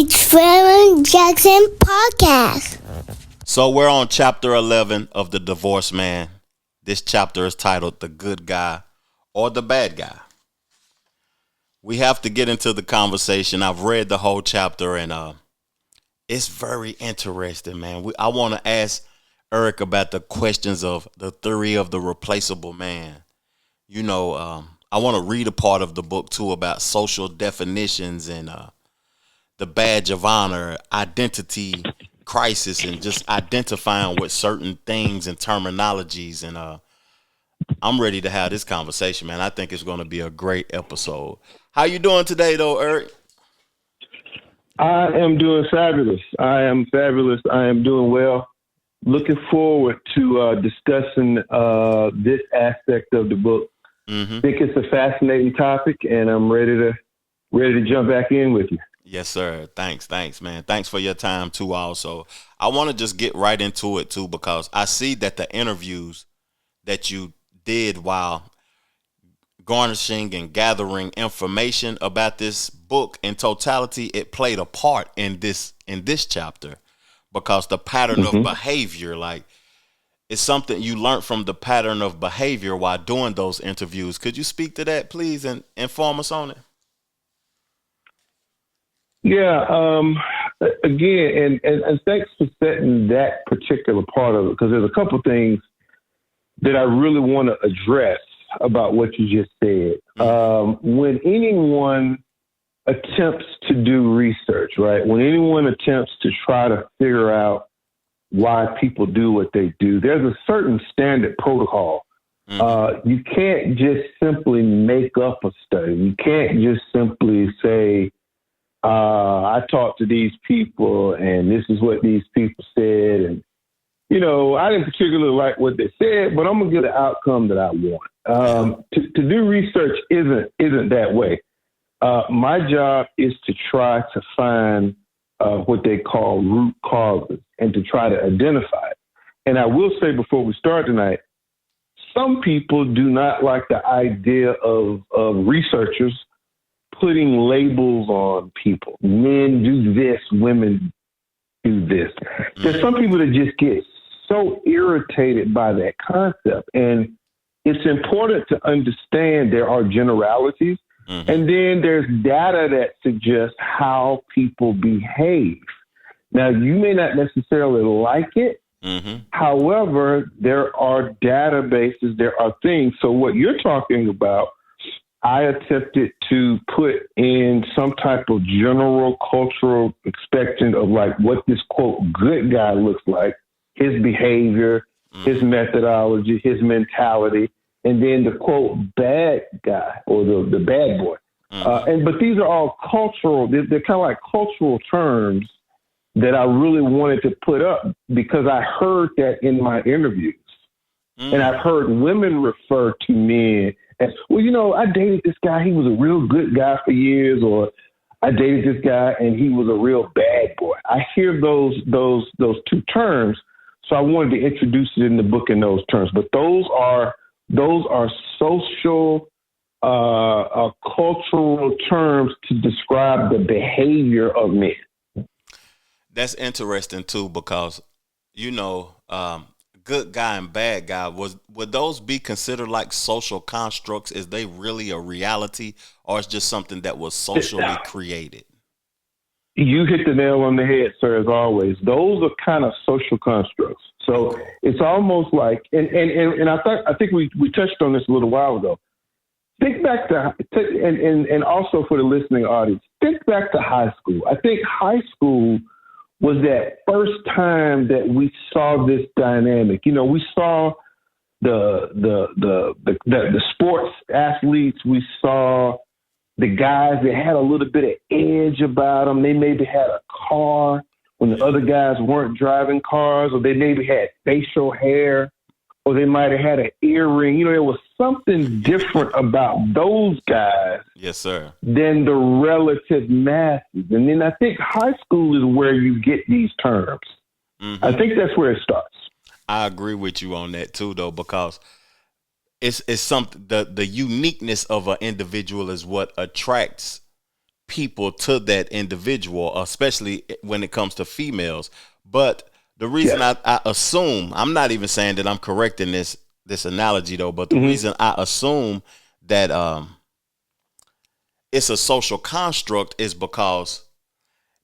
Trevor Jackson Podcast. So we're on chapter 11 of The Divorced Man. This chapter is titled The Good Guy or The Bad Guy. We have to get into the conversation. I've read the whole chapter and it's very interesting, man. I want to ask Eric about the questions of the theory of the replaceable man. You know, I want to read a part of the book too about social definitions and the badge of honor, identity crisis, and just identifying with certain things and terminologies. And I'm ready to have this conversation, man. I think it's going to be a great episode. How you doing today, though, Eric? I am doing fabulous. I am fabulous. I am doing well. Looking forward to discussing this aspect of the book. I think it's a fascinating topic, and I'm ready to jump back in with you. Yes, sir. Thanks, man. Thanks for your time, too, also. I want to just get right into it, too, because I see that the interviews that you did while garnishing and gathering information about this book in totality, it played a part in this chapter because the pattern of behavior, like, it's something you learned from the pattern of behavior while doing those interviews. Could you speak to that, please, and inform us on it? Yeah. Again, and thanks for setting that particular part of it, because there's a couple things that I really want to address about what you just said. When anyone attempts to do research, right? When anyone attempts to try to figure out why people do what they do, there's a certain standard protocol. You can't just simply make up a study. You can't just simply say, I talked to these people and this is what these people said. And, you know, I didn't particularly like what they said, but I'm going to get the outcome that I want. To do research isn't that way. My job is to try to find what they call root causes and to try to identify it. And I will say before we start tonight, some people do not like the idea of researchers putting labels on people. Men do this, women do this. There's some people that just get so irritated by that concept. And it's important to understand there are generalities. And then there's data that suggests how people behave. Now, you may not necessarily like it. However, there are databases, there are things. So what you're talking about, I attempted to put in some type of general cultural expectation of like what this, quote, good guy looks like, his behavior, his methodology, his mentality, and then the, quote, bad guy or the bad boy. But these are all cultural. They're kind of like cultural terms that I really wanted to put up because I heard that in my interviews. And I've heard women refer to men as, well, you know, I dated this guy. He was a real good guy for years, or I dated this guy and he was a real bad boy. I hear those two terms. So I wanted to introduce it in the book in those terms. But those are social, cultural terms to describe the behavior of men. That's interesting too, because, you know, good guy and bad guy, would those be considered like social constructs? Is they really a reality, or it's just something that was socially created? You hit the nail on the head, sir, as always. Those are kind of social constructs. So it's almost like, and I think we touched on this a little while ago. Think back to, and also for the listening audience, think back to high school. I think high school was that first time that we saw this dynamic. You know, we saw the sports athletes. We saw the guys that had a little bit of edge about them. They maybe had a car when the other guys weren't driving cars, or they maybe had facial hair, or they might have had an earring. You know, there was something different about those guys. Yes, sir. Than the relative masses. And then I think high school is where you get these terms. I think that's where it starts. I agree with you on that too, though, because it's something, the uniqueness of an individual is what attracts people to that individual, especially when it comes to females. But the reason I assume, I'm not even saying that I'm correct in this analogy though, but the reason I assume that it's a social construct is because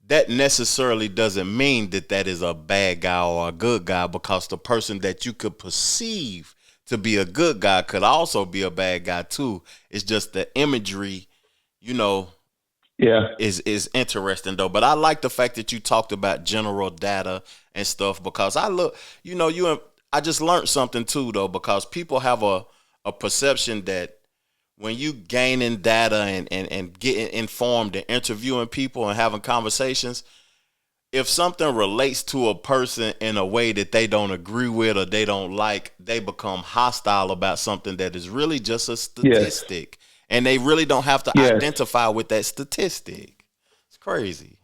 that necessarily doesn't mean that that is a bad guy or a good guy, because the person that you could perceive to be a good guy could also be a bad guy too. It's just the imagery, you know, is interesting though. But I like the fact that you talked about general data and stuff, because I look, you know, I just learned something too though, because people have a perception that when you gaining data and getting informed and interviewing people and having conversations, if something relates to a person in a way that they don't agree with or they don't like, they become hostile about something that is really just a statistic. And they really don't have to identify with that statistic. It's crazy.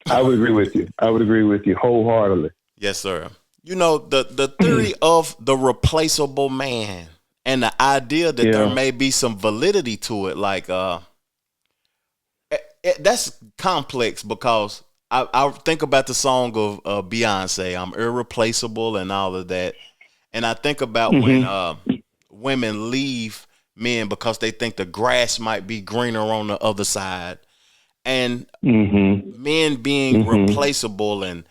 I would agree with you. I would agree with you wholeheartedly. Yes, sir. You know, the theory of the replaceable man and the idea that there may be some validity to it, like that's complex, because I think about the song of Beyonce, I'm irreplaceable and all of that. And I think about when women leave men because they think the grass might be greener on the other side, and men being replaceable, and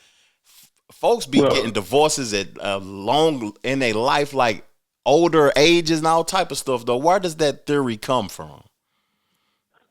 folks be getting divorces at long in their life, like older ages and all type of stuff though. Where does that theory come from?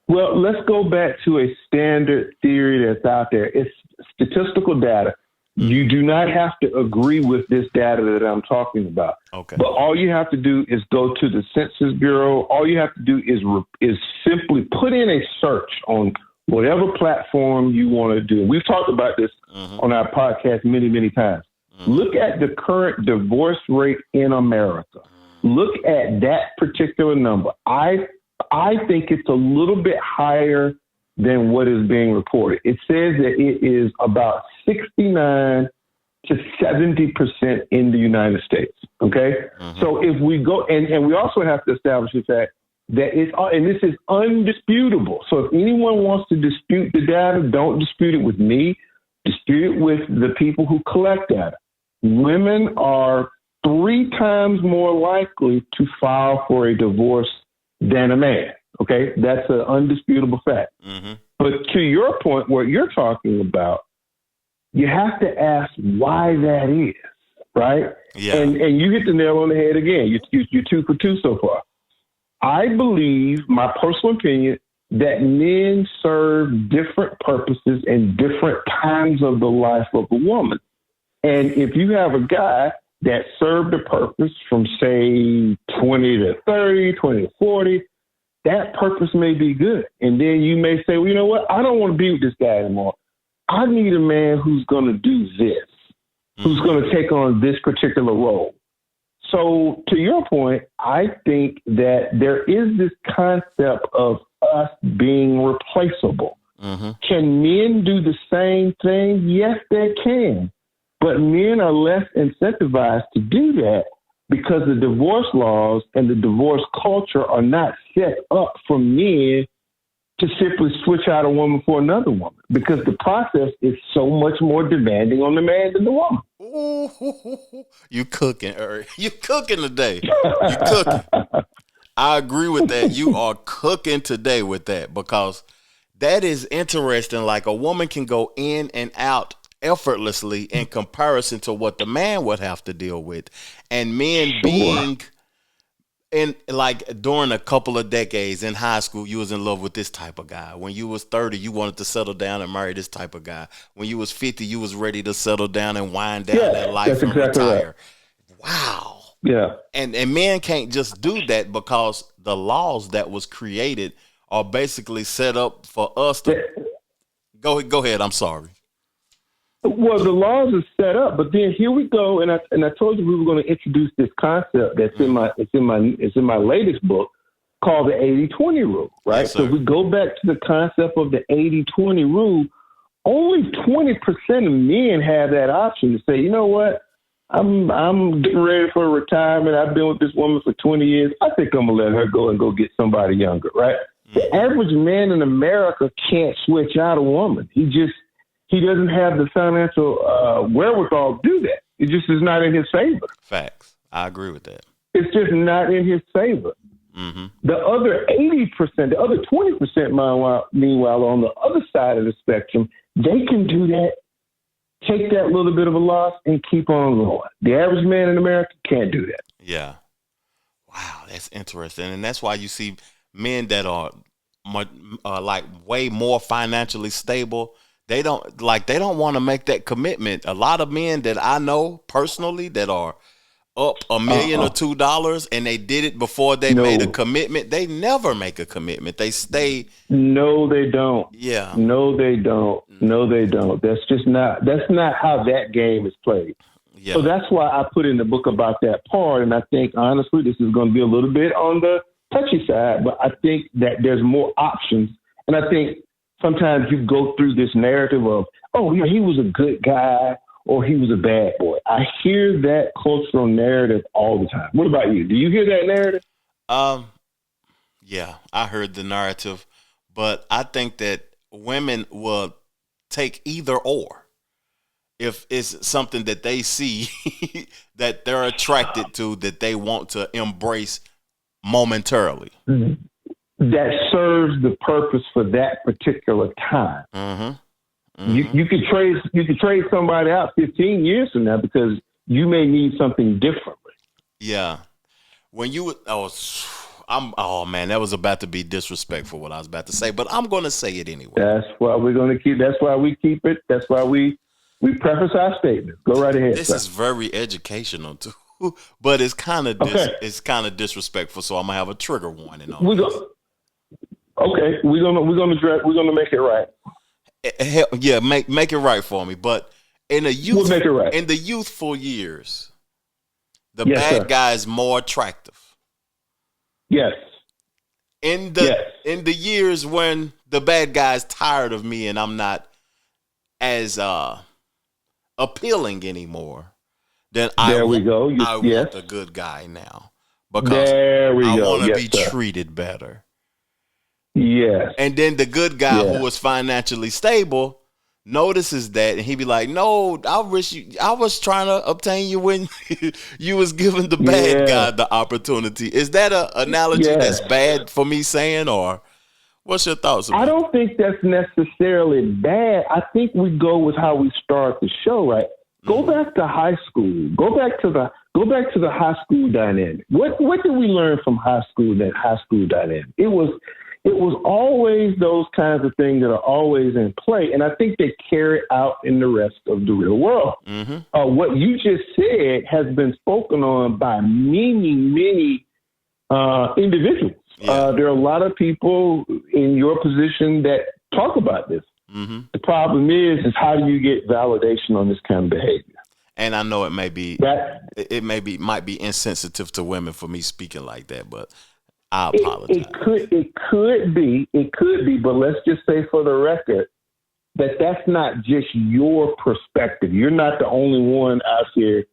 Well, let's go back to a standard theory that's out there. It's statistical data. You do not have to agree with this data that I'm talking about. Okay. But all you have to do is go to the Census Bureau. All you have to do is simply put in a search on whatever platform you want to do. We've talked about this on our podcast many, many times. Look at the current divorce rate in America. Look at that particular number. I think it's a little bit higher than what is being reported. It says that it is about 69 to 70% in the United States. Okay. So if we go, and we also have to establish the fact that it's, and this is undisputable. So if anyone wants to dispute the data, don't dispute it with me, dispute it with the people who collect data. Women are 3 times more likely to file for a divorce than a man. Okay, that's an undisputable fact. But to your point, what you're talking about, you have to ask why that is, right? Yeah. And you hit the nail on the head again. You're 2 for 2 so far. I believe, my personal opinion, that men serve different purposes in different times of the life of a woman. And if you have a guy that served a purpose from, say, 20 to 30, 20 to 40, that purpose may be good. And then you may say, well, you know what? I don't want to be with this guy anymore. I need a man who's going to do this, who's going to take on this particular role. So to your point, I think that there is this concept of us being replaceable. Can men do the same thing? Yes, they can. But men are less incentivized to do that because the divorce laws and the divorce culture are not set up for men to simply switch out a woman for another woman, because the process is so much more demanding on the man than the woman. Ooh, you cooking, Uri. You cooking today. You cooking. I agree with that. You are cooking today with that, because that is interesting. Like, a woman can go in and out effortlessly in comparison to what the man would have to deal with. And men being in, like, during a couple of decades in high school, you was in love with this type of guy. When you was 30, you wanted to settle down and marry this type of guy. When you was 50, you was ready to settle down and wind down that life and retire. Right. Wow. Yeah. And men can't just do that, because the laws that was created are basically set up for us to go ahead. I'm sorry. Well, the laws are set up, but then here we go, and I told you we were going to introduce this concept that's in my latest book called the 80-20 rule, right? Yes, so if we go back to the concept of the 80-20 rule, only 20% of men have that option to say, you know what, I'm getting ready for retirement. I've been with this woman for 20 years. I think I'm gonna let her go and go get somebody younger, right? The average man in America can't switch out a woman. He doesn't have the financial wherewithal to do that. It just is not in his favor. Facts. I agree with that. It's just not in his favor. Mm-hmm. The other 80%, the other 20%, meanwhile, on the other side of the spectrum, they can do that, take that little bit of a loss, and keep on going. The average man in America can't do that. Yeah. Wow, that's interesting. And that's why you see men that are like way more financially stable. They don't want to make that commitment. A lot of men that I know personally that are up $1 million or $2 and they did it before they made a commitment. They never make a commitment. They stay. No, they don't. Yeah. No, they don't. No, they don't. That's not how that game is played. Yeah. So that's why I put in the book about that part. And I think, honestly, this is going to be a little bit on the touchy side, but I think that there's more options. And I think sometimes you go through this narrative of, oh, yeah, he was a good guy or he was a bad boy. I hear that cultural narrative all the time. What about you? Do you hear that narrative? Yeah, I heard the narrative, but I think that women will take either or. If it's something that they see that they're attracted to, that they want to embrace momentarily. That serves the purpose for that particular time. Mm-hmm. Mm-hmm. You could trade somebody out 15 years from now because you may need something differently. Yeah. When you that was about to be disrespectful what I was about to say, but I'm going to say it anyway. That's why we keep it. That's why we preface our statements. Go right ahead. This is very educational too, but it's kind of disrespectful. So I'm gonna have a trigger warning on this. Okay, we're gonna make it right. Yeah, make it right for me. But in the youth, we'll make it right. In the youthful years, the bad guy is more attractive. Yes. In the years when the bad guy is tired of me and I'm not as appealing anymore, then I want the good guy now because I want to be treated better. Yes. And then the good guy who was financially stable notices that and he be like, no, I was trying to obtain you when you was giving the bad guy the opportunity. Is that an analogy that's bad for me saying, or what's your thoughts about I don't think that's necessarily bad. I think we go with how we start the show, right? Go back to high school. Go back to the high school dynamic. What did we learn from high school dynamic? It was always those kinds of things that are always in play, and I think they carry out in the rest of the real world. Mm-hmm. What you just said has been spoken on by many individuals. Yeah. There are a lot of people in your position that talk about this. Mm-hmm. The problem is how do you get validation on this kind of behavior? And I know it might be insensitive to women for me speaking like that, but I apologize. It could be, but let's just say for the record that that's not just your perspective. You're not the only one out here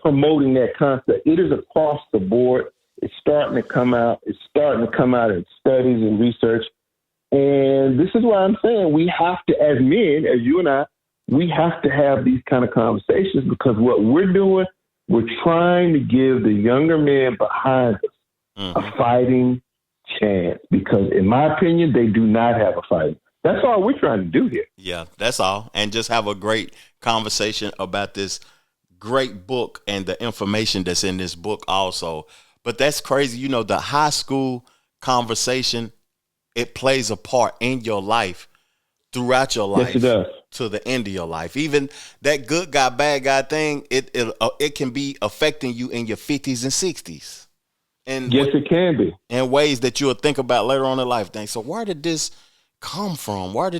promoting that concept. It is across the board. It's starting to come out. It's starting to come out in studies and research. And this is why I'm saying we have to, as men, as you and I, we have to have these kind of conversations because what we're doing, we're trying to give the younger men behind us a fighting chance because, in my opinion, they do not have a fight. That's all we're trying to do here. Yeah, that's all. And just have a great conversation about this great book and the information that's in this book also. But that's crazy. You know, the high school conversation, it plays a part in your life throughout your life. Yes, it does. To the end of your life. Even that good guy, bad guy thing, it can be affecting you in your 50s and 60s. And yes, it can be. In ways that you'll think about later on in life. Think, so where did this come from? Why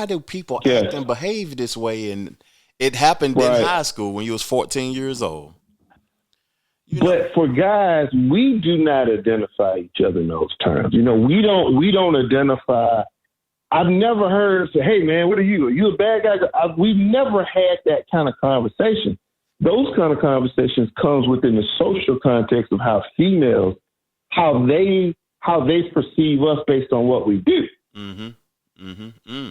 do people act and behave this way? And it happened in high school when you was 14 years old. But for guys, we do not identify each other in those terms. You know, we don't identify. I've never heard say, "Hey, man, what are you? Are you a bad guy?" We've never had that kind of conversation. Those kind of conversations comes within the social context of how females, how how they perceive us based on what we do.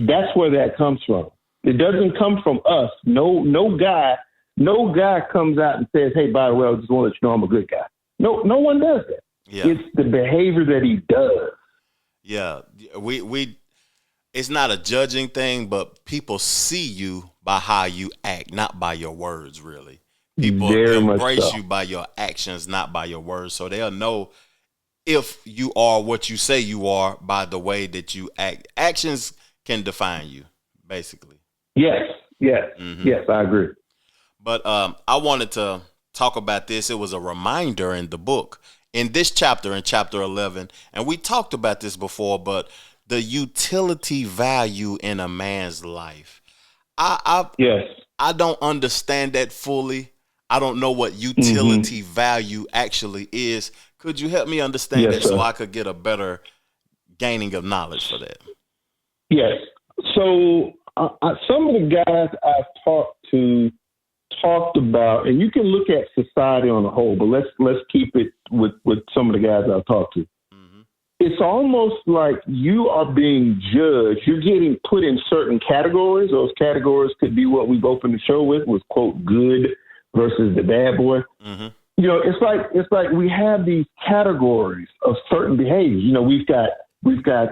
That's where that comes from. It doesn't come from us. No guy comes out and says, "Hey, by the way, I just want to let you know I'm a good guy." No one does that. Yeah. It's the behavior that he does. Yeah, we. It's not a judging thing, but people see you by how you act, not by your words. Really, people Very much embrace so. you by your actions, not by your words. So they'll know if you are what you say you are by the way that you act. Actions can define you, basically. Yes, yes, I agree. But I wanted to talk about this. It was a reminder in the book, in this chapter, in chapter 11, and we talked about this before, but the utility value in a man's life. I don't understand that fully. I don't know what utility value actually is. Could you help me understand that so I could get a better gaining of knowledge for that? Yes. So some of the guys I've talked about, and you can look at society on the whole, but let's keep it with some of the guys I've talked to. It's almost like you are being judged. You're getting put in certain categories. Those categories could be what we've opened the show with, was quote good versus the bad boy. You know, it's like we have these categories of certain behaviors. You know, we've got the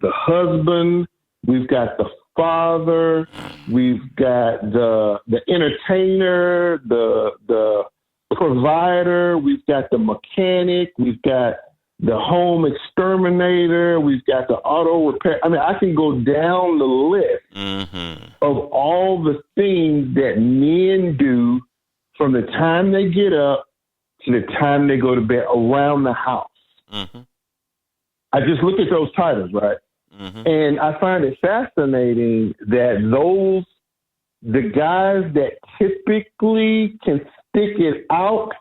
husband, we've got the father, we've got the entertainer, the provider, we've got the mechanic, we've got the home exterminator, we've got the auto repair. I mean, I can go down the list of all the things that men do from the time they get up to the time they go to bed around the house. I just look at those titles, right? And I find it fascinating that the guys that typically can stick it out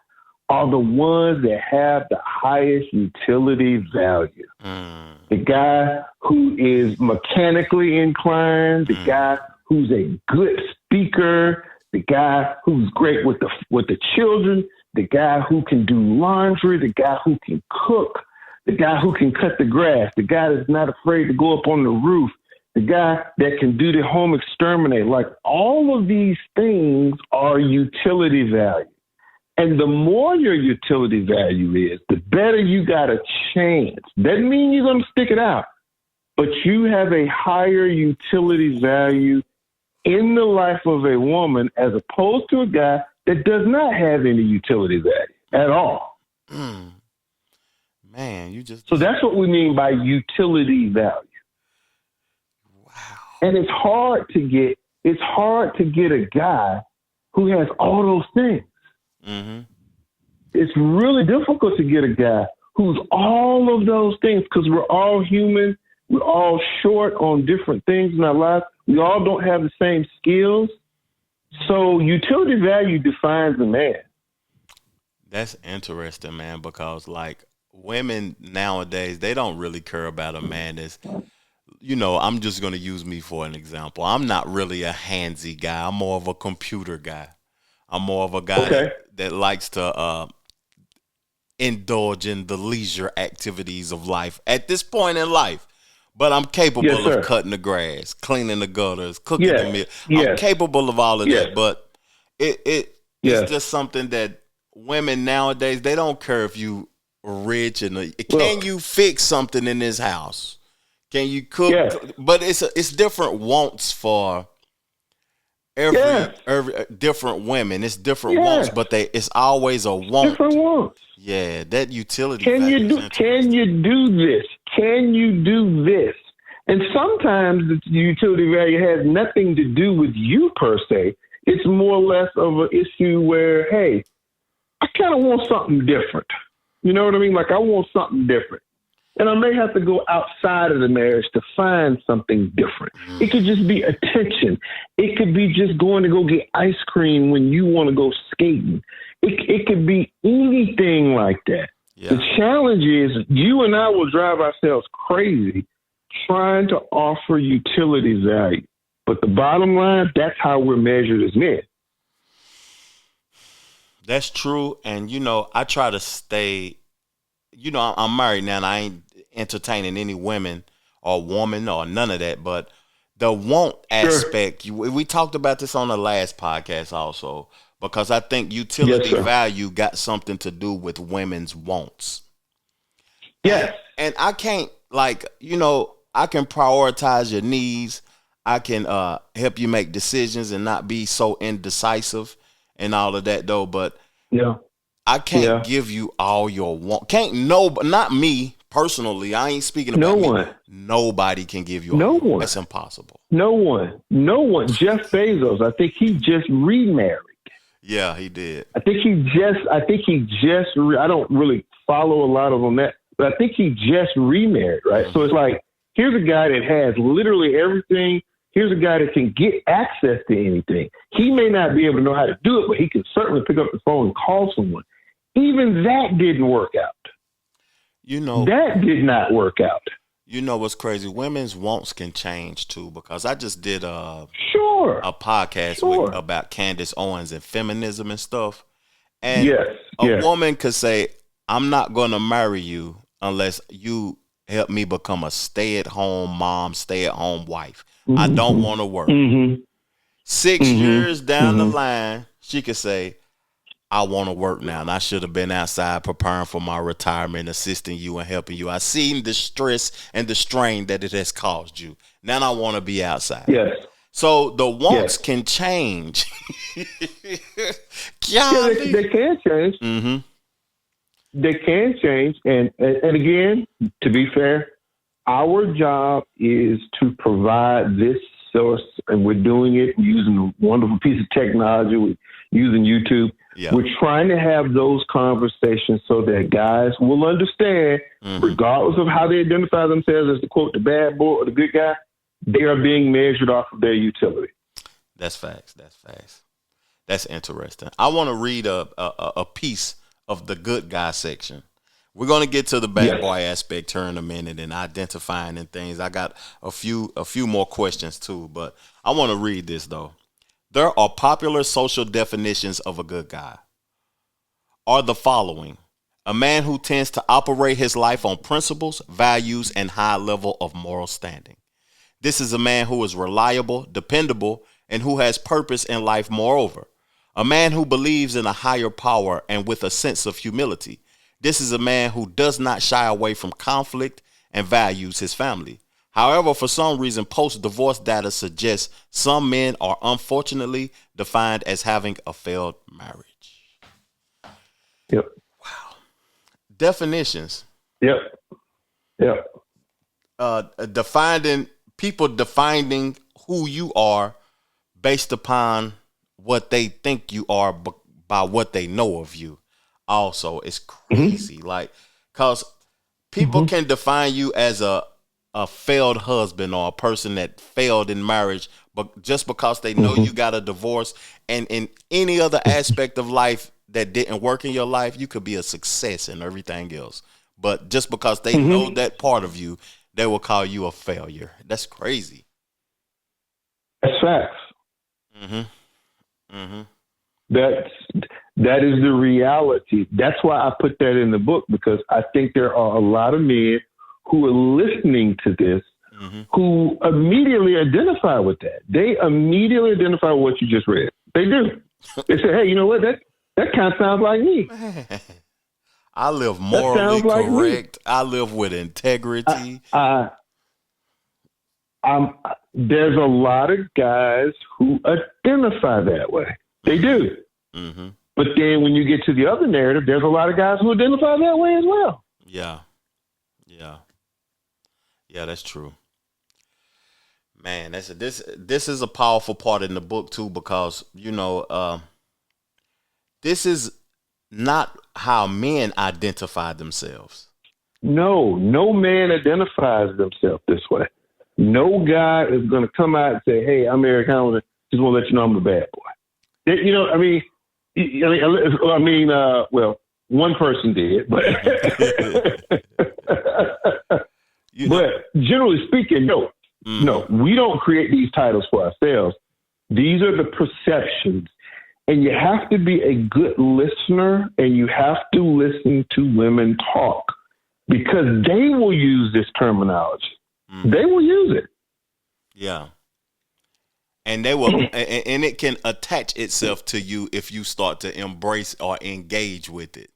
are the ones that have the highest utility value. The guy who is mechanically inclined, the guy who's a good speaker, the guy who's great with the children, the guy who can do laundry, the guy who can cook, the guy who can cut the grass, the guy that's not afraid to go up on the roof, the guy that can do the home exterminate. Like, all of these things are utility value. And the more your utility value is, the better you got a chance. Doesn't mean you're going to stick it out, but you have a higher utility value in the life of a woman as opposed to a guy that does not have any utility value at all. Man, you just... So that's what we mean by utility value. Wow. And it's hard to get a guy who has all those things. It's really difficult to get a guy who's all of those things, because we're all human. We're all short on different things in our lives. We all don't have the same skills. So utility value defines a man. That's interesting, man, because like women nowadays, they don't really care about a man that's, you know, I'm just going to use me for an example. I'm not really a handsy guy. I'm more of a computer guy. I'm more of a guy that likes to indulge in the leisure activities of life at this point in life. But I'm capable of cutting the grass, cleaning the gutters, cooking the meal. I'm capable of all of that. But it's just something that women nowadays, they don't care if you are rich and can you fix something in this house? Can you cook? But it's different wants for every different women. It's different wants, but it's always a want. Different wants. Yeah, that utility. Can you do this? Can you do this? And sometimes the utility value has nothing to do with you per se. It's more or less of an issue where, hey, I kind of want something different. You know what I mean? Like, I want something different. And I may have to go outside of the marriage to find something different. It could just be attention. It could be just going to go get ice cream when you want to go skating. It could be anything like that. Yeah. The challenge is you and I will drive ourselves crazy trying to offer utility value. But the bottom line, that's how we're measured as men. That's true. And, you know, I try to stay I'm married now and I ain't entertaining any women or woman or none of that, but the want aspect, we talked about this on the last podcast also, because I think utility value got something to do with women's wants. Yes. And I can't, I can prioritize your needs. I can help you make decisions and not be so indecisive and all of that though. But I can't give you all your want. Not me personally. I ain't speaking about me. Nobody can give you all your want. That's impossible. No one. Jeff Bezos, I think he just remarried. Yeah, he did. I think he just, I don't really follow a lot of them that, but I think he just remarried, right? Mm-hmm. So it's like, here's a guy that has literally everything. Here's a guy that can get access to anything. He may not be able to know how to do it, but he can certainly pick up the phone and call someone. Even that didn't work out. That did not work out. You know what's crazy? Women's wants can change too, because I just did a podcast about Candace Owens and feminism and stuff. And a woman could say, I'm not going to marry you unless you help me become a stay-at-home mom, stay-at-home wife. Mm-hmm. I don't want to work. Mm-hmm. 6 years down the line, she could say, I want to work now, and I should have been outside preparing for my retirement, assisting you and helping you. I seen the stress and the strain that it has caused you. Now I want to be outside. Yes. So the wants can change. They can change. Mm-hmm. They can change. And again, to be fair, our job is to provide this source, and we're doing it using a wonderful piece of technology. We're using YouTube. Yeah. We're trying to have those conversations so that guys will understand, regardless of how they identify themselves as, the quote, the bad boy or the good guy, they are being measured off of their utility. That's facts. That's interesting. I want to read a piece of the good guy section. We're going to get to the bad boy aspect here in a minute and identifying and things. I got a few more questions too, but I want to read this though. There are popular social definitions of a good guy. Are the following: a man who tends to operate his life on principles, values, and high level of moral standing. This is a man who is reliable, dependable, and who has purpose in life. Moreover, a man who believes in a higher power and with a sense of humility. This is a man who does not shy away from conflict and values his family. However, for some reason, post-divorce data suggests some men are unfortunately defined as having a failed marriage. Yep. Wow. Definitions. Yep. Defining who you are based upon what they think you are by what they know of you. Also, it's crazy. Cause people can define you as a failed husband or a person that failed in marriage, but just because they know you got a divorce, and in any other aspect of life that didn't work in your life, you could be a success and everything else. But just because they know that part of you, they will call you a failure. That's crazy. That's facts. That is the reality. That's why I put that in the book, because I think there are a lot of men who are listening to this who immediately identify with that. They immediately identify with what you just read. They do. They say, hey, you know what? That kind of sounds like me. Man, I live morally correct. I live with integrity. There's a lot of guys who identify that way. They do. But then when you get to the other narrative, there's a lot of guys who identify that way as well. Yeah, that's true. Man, this is a powerful part in the book too, because this is not how men identify themselves. No man identifies themselves this way. No guy is going to come out and say, "Hey, I'm Eric Hamilton. Just want to let you know I'm the bad boy." Well, one person did, but but generally speaking, no, we don't create these titles for ourselves. These are the perceptions, and you have to be a good listener, and you have to listen to women talk. because they will use this terminology. They will use it. Yeah. And they will, and it can attach itself to you if you start to embrace or engage with it.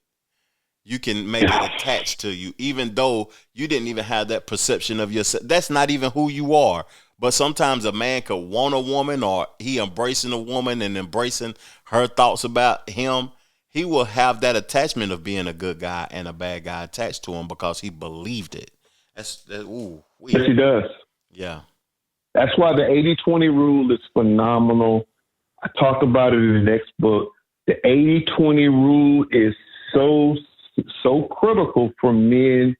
You can make it attached to you, even though you didn't even have that perception of yourself. That's not even who you are. But sometimes a man could want a woman, or he embracing a woman and embracing her thoughts about him. He will have that attachment of being a good guy and a bad guy attached to him because he believed it. Yes, he does. Yeah. That's why the 80-20 rule is phenomenal. I talk about it in the next book. The 80-20 rule is so critical for men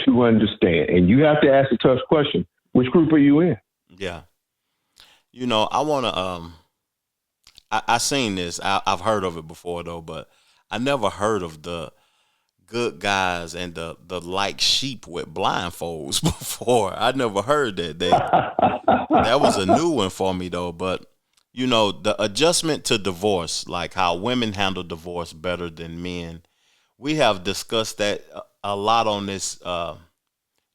to understand. And you have to ask a tough question. Which group are you in? Yeah. You know, I want to, I seen this. I've heard of it before though, but I never heard of the good guys and the like sheep with blindfolds before. I never heard that. That was a new one for me though. But you know, the adjustment to divorce, like how women handle divorce better than men. We have discussed that a lot on this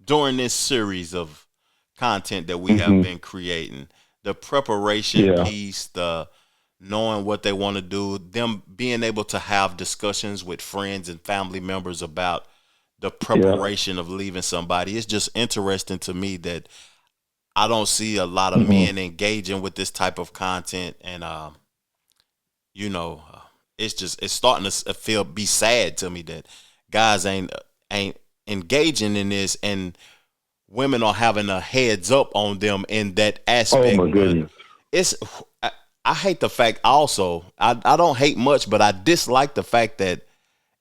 during this series of content that we have been creating. The preparation piece, the knowing what they want to do, them being able to have discussions with friends and family members about the preparation of leaving somebody. It's just interesting to me that I don't see a lot of men engaging with this type of content, and you know, it's starting to be sad to me that guys ain't engaging in this, and women are having a heads up on them in that aspect. Oh my goodness! I hate the fact also. I don't hate much, but I dislike the fact that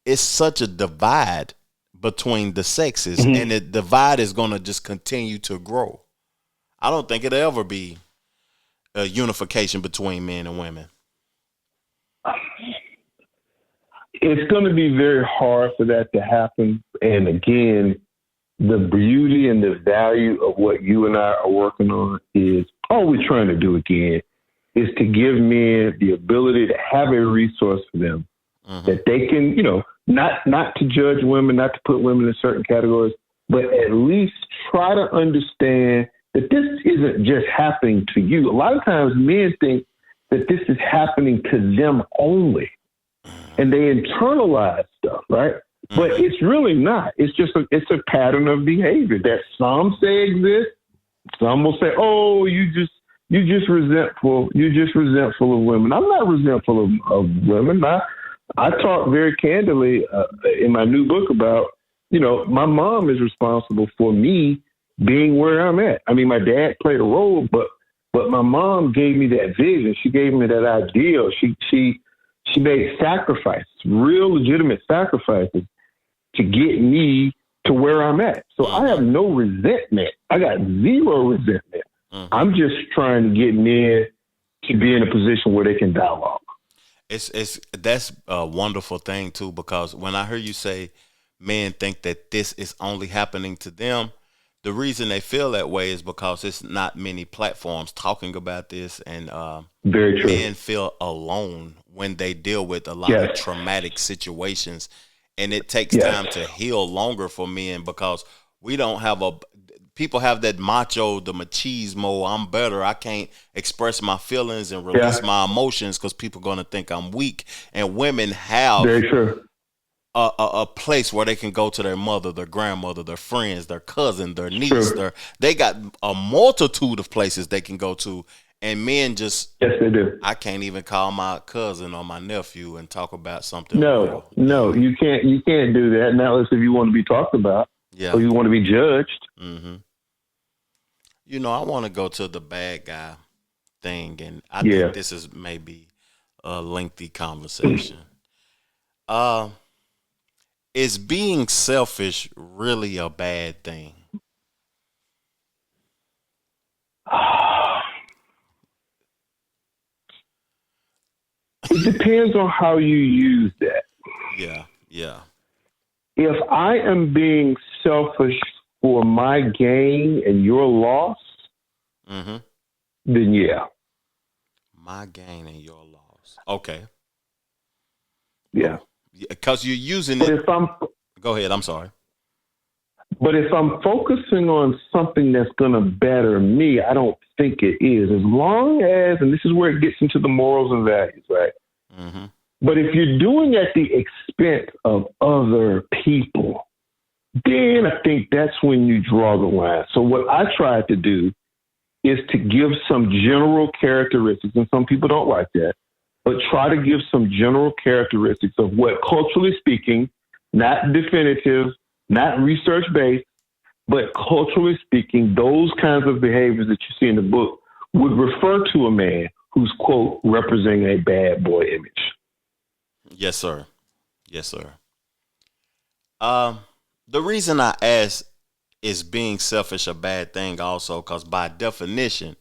it's such a divide between the sexes, and the divide is going to just continue to grow. I don't think it'll ever be a unification between men and women. It's going to be very hard for that to happen. And again, the beauty and the value of what you and I are working on is all we're trying to do again is to give men the ability to have a resource for them that they can, you know, not to judge women, not to put women in certain categories, but at least try to understand that this isn't just happening to you. A lot of times men think that this is happening to them only, and they internalize stuff, right? But it's really not. It's just it's a pattern of behavior that some say exists. Some will say, "Oh, you're just resentful. You're just resentful of women." I'm not resentful of women. I talk very candidly in my new book about, you know, my mom is responsible for me being where I'm at. I mean, my dad played a role, but my mom gave me that vision. She gave me that ideal. She made sacrifices, real legitimate sacrifices to get me to where I'm at. So I have no resentment. I got zero resentment. I'm just trying to get men to be in a position where they can dialogue. That's a wonderful thing too, because when I hear you say men think that this is only happening to them, the reason they feel that way is because it's not many platforms talking about this, and Very true. men feel alone when they deal with a lot of traumatic situations, and it takes time to heal longer for men because we don't have people have that macho, the machismo, I'm better, I can't express my feelings and release my emotions because people are going to think I'm weak, and women have very true. A place where they can go to their mother, their grandmother, their friends, their cousin, their niece. They got a multitude of places they can go to, and men just yes, they do. I can't even call my cousin or my nephew and talk about something. No, you can't do that. Now, unless if you want to be talked about, or you want to be judged. You know, I want to go to the bad guy thing, and I think this is maybe a lengthy conversation. Is being selfish really a bad thing? It depends on how you use that. Yeah. If I am being selfish for my gain and your loss, then yeah. My gain and your loss. Okay. Yeah. Because you're using it. If I'm, go ahead. I'm sorry. But if I'm focusing on something that's going to better me, I don't think it is. As long as, and this is where it gets into the morals and values, right? Mm-hmm. But if you're doing at the expense of other people, then I think that's when you draw the line. So what I try to do is to give some general characteristics, and some people don't like that, but try to give some general characteristics of what, culturally speaking, not definitive, not research-based, but culturally speaking, those kinds of behaviors that you see in the book would refer to a man who's, quote, representing a bad boy image. Yes, sir. Yes, sir. The reason I ask, is being selfish a bad thing also? Because by definition,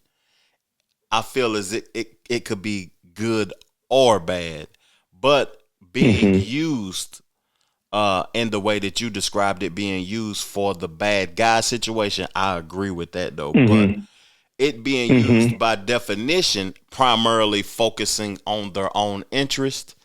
I feel as it could be good or bad. But being used in the way that you described it, being used for the bad guy situation, I agree with that though. But it being used by definition, primarily focusing on their own interest,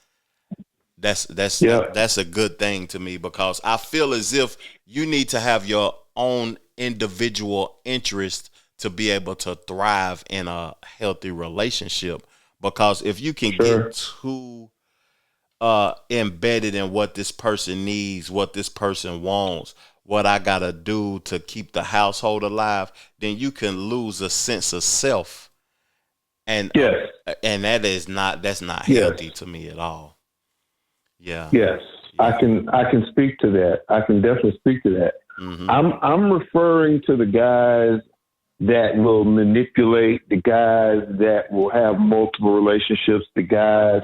that's a good thing to me, because I feel as if you need to have your own individual interest to be able to thrive in a healthy relationship. Because if you can get too embedded in what this person needs, what this person wants, what I gotta do to keep the household alive, then you can lose a sense of self, and that's not healthy to me at all. Yeah. Yes, I can speak to that. I can definitely speak to that. I'm referring to the guys that will manipulate, the guys that will have multiple relationships, the guys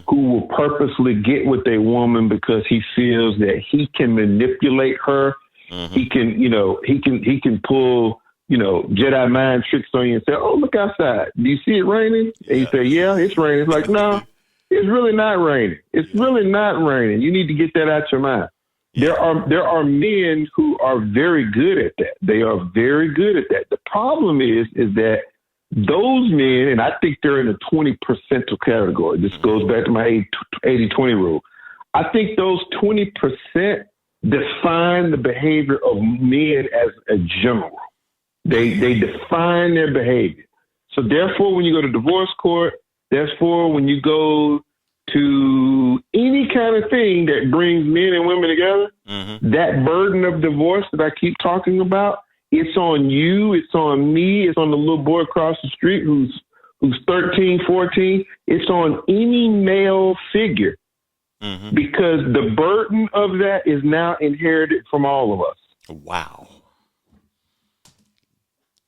who will purposely get with a woman because he feels that he can manipulate her. He can, he can pull, Jedi mind tricks on you and say, "Oh, look outside. Do you see it raining?" And you say, "Yeah, it's raining." It's like, no, it's really not raining. It's really not raining. You need to get that out your mind. There are men who are very good at that. They are very good at that. The problem is that those men, and I think they're in the 20% category. This goes back to my 80-20 rule. I think those 20% define the behavior of men as a general. They define their behavior. So therefore, when you go to divorce court, therefore, when you go to any kind of thing that brings men and women together, that burden of divorce that I keep talking about, it's on you, it's on me, it's on the little boy across the street who's 13, 14. It's on any male figure, because the burden of that is now inherited from all of us. Wow.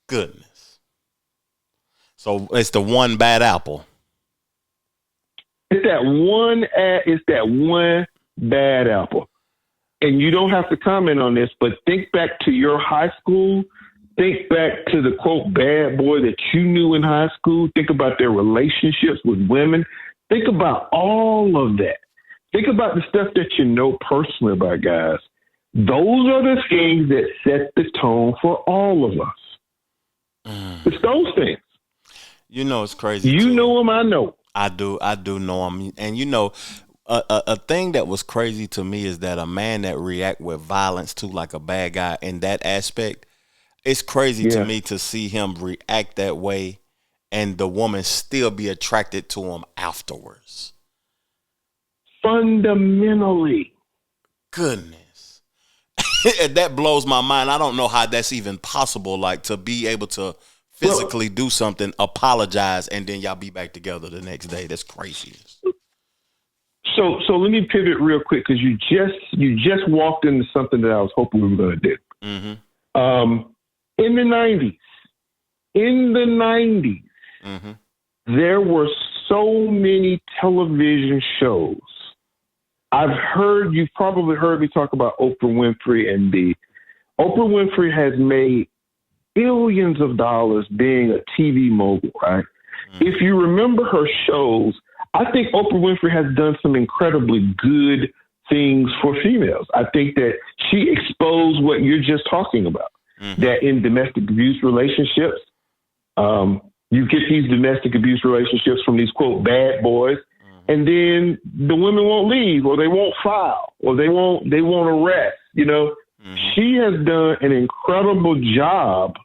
Goodness. So it's the one bad apple. It's that one bad apple. And you don't have to comment on this, but think back to your high school. Think back to the, quote, bad boy that you knew in high school. Think about their relationships with women. Think about all of that. Think about the stuff that you know personally about guys. Those are the things that set the tone for all of us. It's those things. It's crazy. You know them, I know. I do know him. And a thing that was crazy to me is that a man that react with violence to like a bad guy in that aspect, it's crazy to me to see him react that way and the woman still be attracted to him afterwards. Fundamentally. Goodness. That blows my mind. I don't know how that's even possible, like to be able to physically do something, apologize, and then y'all be back together the next day. That's craziness. So let me pivot real quick, because you just walked into something that I was hoping we were going to do. In the 90s, there were so many television shows. You've probably heard me talk about Oprah Winfrey, and Oprah Winfrey has made billions of dollars being a TV mogul, right? If you remember her shows, I think Oprah Winfrey has done some incredibly good things for females. I think that she exposed what you're just talking about, that in domestic abuse relationships, you get these domestic abuse relationships from these, quote, bad boys, and then the women won't leave, or they won't file, or they won't arrest. She has done an incredible job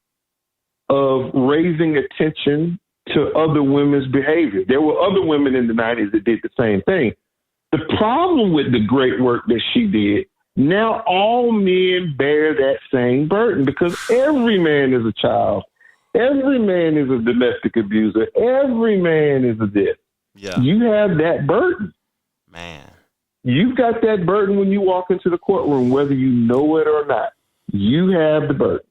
of raising attention to other women's behavior. There were other women in the 90s that did the same thing. The problem with the great work that she did, now all men bear that same burden because every man is a child. Every man is a domestic abuser. Every man is a this. Yeah. You have that burden. Man. You've got that burden when you walk into the courtroom, whether you know it or not. You have the burden.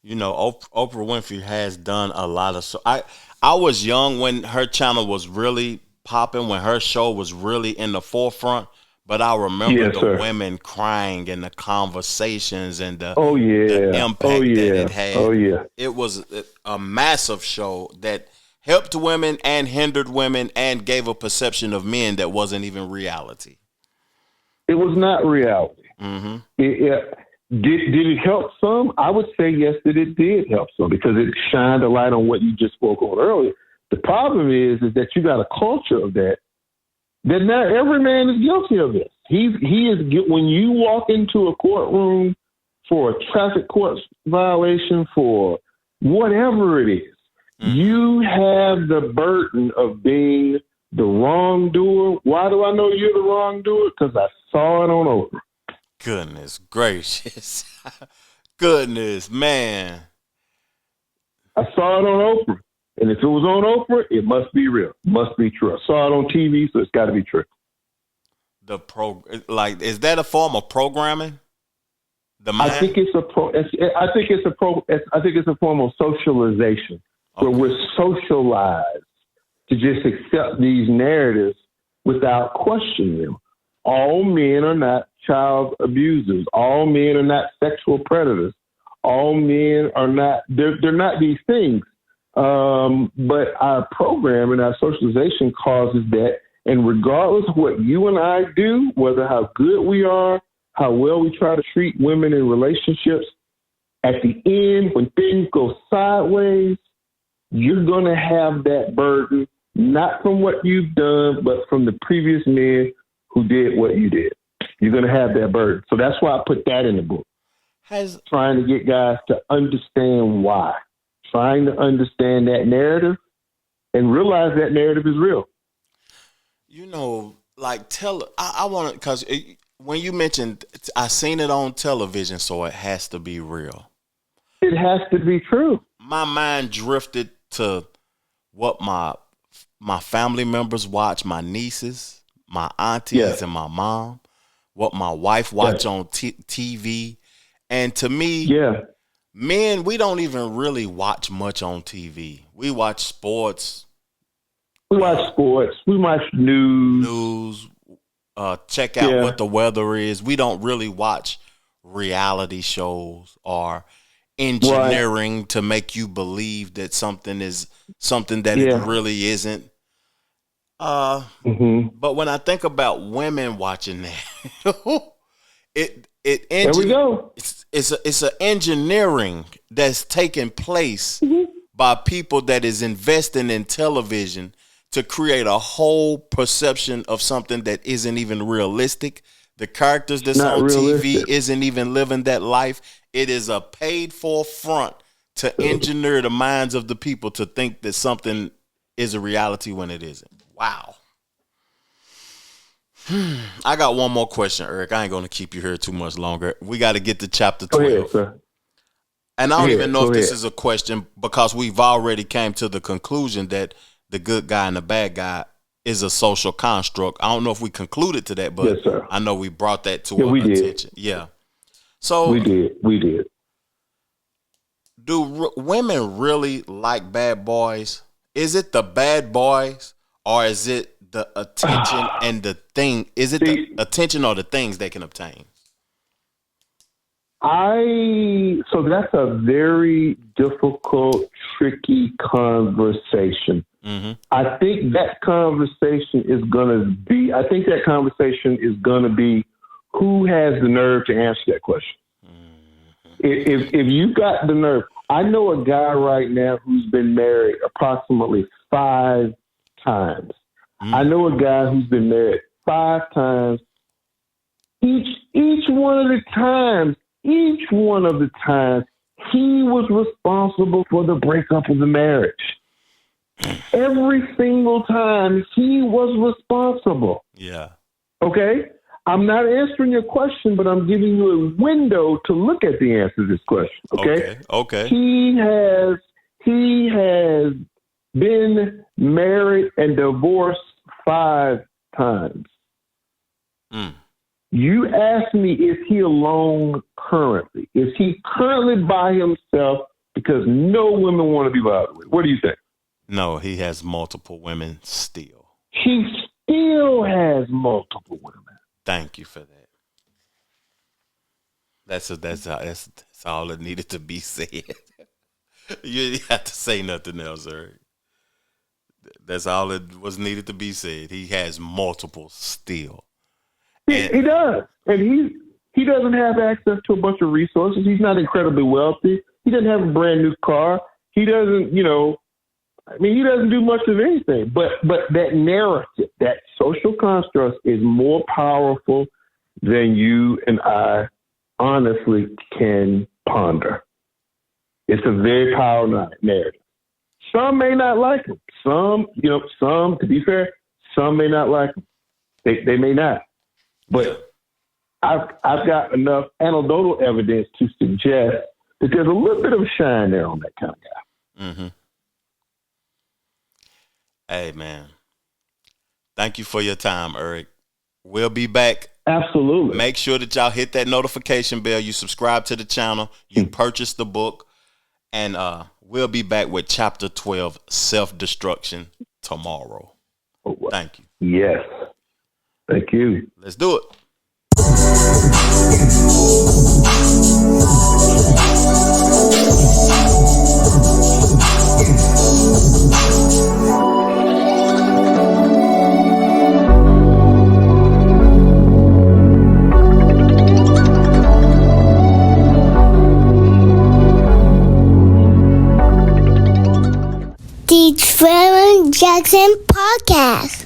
You know, Oprah Winfrey has done a lot of. I was young when her channel was really popping, when her show was really in the forefront. But I remember the women crying and the conversations and the impact that it had. Oh yeah, it was a massive show that helped women and hindered women and gave a perception of men that wasn't even reality. It was not reality. Mm-hmm. Did it help some? I would say yes, that it did help some because it shined a light on what you just spoke on earlier. The problem is that you got a culture of that not every man is guilty of this. He is when you walk into a courtroom for a traffic court violation, for whatever it is, you have the burden of being the wrongdoer. Why do I know you're the wrongdoer? Because I saw it on Oprah. Goodness gracious. Goodness, man. I saw it on Oprah. And if it was on Oprah, it must be real. It must be true. I saw it on TV, so it's got to be true. Is that a form of programming? I think it's a form of socialization where we're socialized to just accept these narratives without questioning them. All men are not child abusers. All men are not sexual predators. All men are not. They're not these things. But our program and our socialization causes that. And regardless of what you and I do, whether how good we are, how well we try to treat women in relationships, at the end, when things go sideways, you're going to have that burden, not from what you've done, but from the previous men who did what you did. You're going to have that burden. So that's why I put that in the book. Trying to get guys to understand why. Trying to understand that narrative and realize that narrative is real. You know, I want to, because when you mentioned, I seen it on television, so it has to be real. It has to be true. My mind drifted to what my family members watch, my nieces, my aunties, and my mom, what my wife watch on TV. And to me, men, we don't even really watch much on TV. We watch sports. We watch news. Check out what the weather is. We don't really watch reality shows or engineering to make you believe that something is something that it really isn't. But when I think about women watching that, there we go. It's an engineering that's taking place by people that is investing in television to create a whole perception of something that isn't even realistic. The characters that's on TV isn't even living that life. It is a paid for front to engineer the minds of the people to think that something is a reality when it isn't. Wow. I got one more question, Eric. I ain't going to keep you here too much longer. We got to get to chapter 12. Go ahead, sir. And I don't even know if this is a question because we've already came to the conclusion that the good guy and the bad guy is a social construct. I don't know if we concluded to that, but I know we brought that to our attention. Yeah. So we did. Do women really like bad boys? Is it the bad boys or is it the attention and the thing? Is it the attention or the things they can obtain? So that's a very difficult, tricky conversation. I think that conversation is going to be who has the nerve to answer that question. If you got the nerve, I know a guy right now who's been married approximately 5 times. I know a guy who's been married 5 times. Each one of the times, he was responsible for the breakup of the marriage. Every single time, he was responsible. Yeah. Okay? I'm not answering your question, but I'm giving you a window to look at the answer to this question. Okay. He has been married and divorced 5 times. You asked me, is he alone currently? Is he currently by himself because no women want to be bothered with? What do you think? No, he has multiple women still. He still has multiple women. Thank you for that. That's all that needed to be said. You didn't have to say nothing else, Eric. That's all that was needed to be said. He has multiple still. He does. And he doesn't have access to a bunch of resources. He's not incredibly wealthy. He doesn't have a brand new car. He doesn't, he doesn't do much of anything. But that narrative, that social construct is more powerful than you and I honestly can ponder. It's a very powerful narrative. Some may not like him. Some, to be fair, some may not like him. They may not. But I've got enough anecdotal evidence to suggest that there's a little bit of a shine there on that kind of guy. Mm-hmm. Hey, man. Thank you for your time, Eric. We'll be back. Absolutely. Make sure that y'all hit that notification bell. You subscribe to the channel. You purchase the book. And we'll be back with Chapter 12, Self-Destruction, tomorrow. Oh, wow. Thank you. Yes. Thank you. Let's do it. The Trevor Jackson Podcast.